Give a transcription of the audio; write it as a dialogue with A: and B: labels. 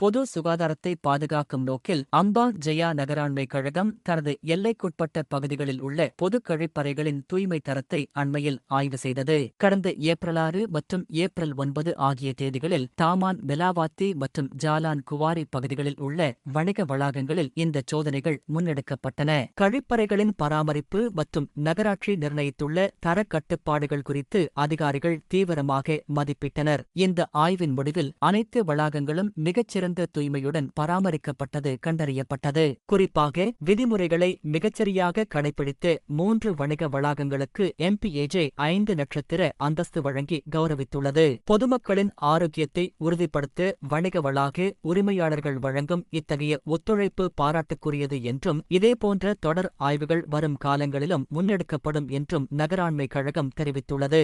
A: பொது சுகாதாரத்தை பாதுகாக்கும் நோக்கில் அம்பா ஜெயா நகராண்மை கழகம் தனது எல்லைக்குட்பட்ட பகுதிகளில் உள்ள பொது கழிப்பறைகளின் தூய்மை தரத்தை அண்மையில் ஆய்வு செய்தது. கடந்த ஏப்ரல் 6 மற்றும் ஏப்ரல் 9 ஆகிய தேதிகளில் தாமான் மெலாவாத்தி மற்றும் ஜாலான் குவாரி பகுதிகளில் உள்ள வணிக வளாகங்களில் இந்த சோதனைகள் முன்னெடுக்கப்பட்டன. கழிப்பறைகளின் பராமரிப்பு மற்றும் நகராட்சி நிர்ணயித்துள்ள தர கட்டுப்பாடுகள் குறித்து அதிகாரிகள் தீவிரமாக மதிப்பிட்டனர். இந்த ஆய்வின் முடிவில் அனைத்து வளாகங்களும் மிகச்சிறந்த தூய்மையுடன் பராமரிக்கப்பட்டது கண்டறியப்பட்டது. குறிப்பாக விதிமுறைகளை மிகச்சரியாக கடைபிடித்து 3 வணிக வளாகங்களுக்கு MPAJ 5 நட்சத்திர அந்தஸ்து வழங்கி கௌரவித்துள்ளது. பொதுமக்களின் ஆரோக்கியத்தை உறுதிப்படுத்த வணிக வளாக உரிமையாளர்கள் வழங்கும் இத்தகைய ஒத்துழைப்பு பாராட்டுக்குரியது என்றும் இதேபோன்ற தொடர் ஆய்வுகள் வரும் காலங்களிலும் முன்னெடுக்கப்படும் என்றும் நகராண்மை கழகம் தெரிவித்துள்ளது.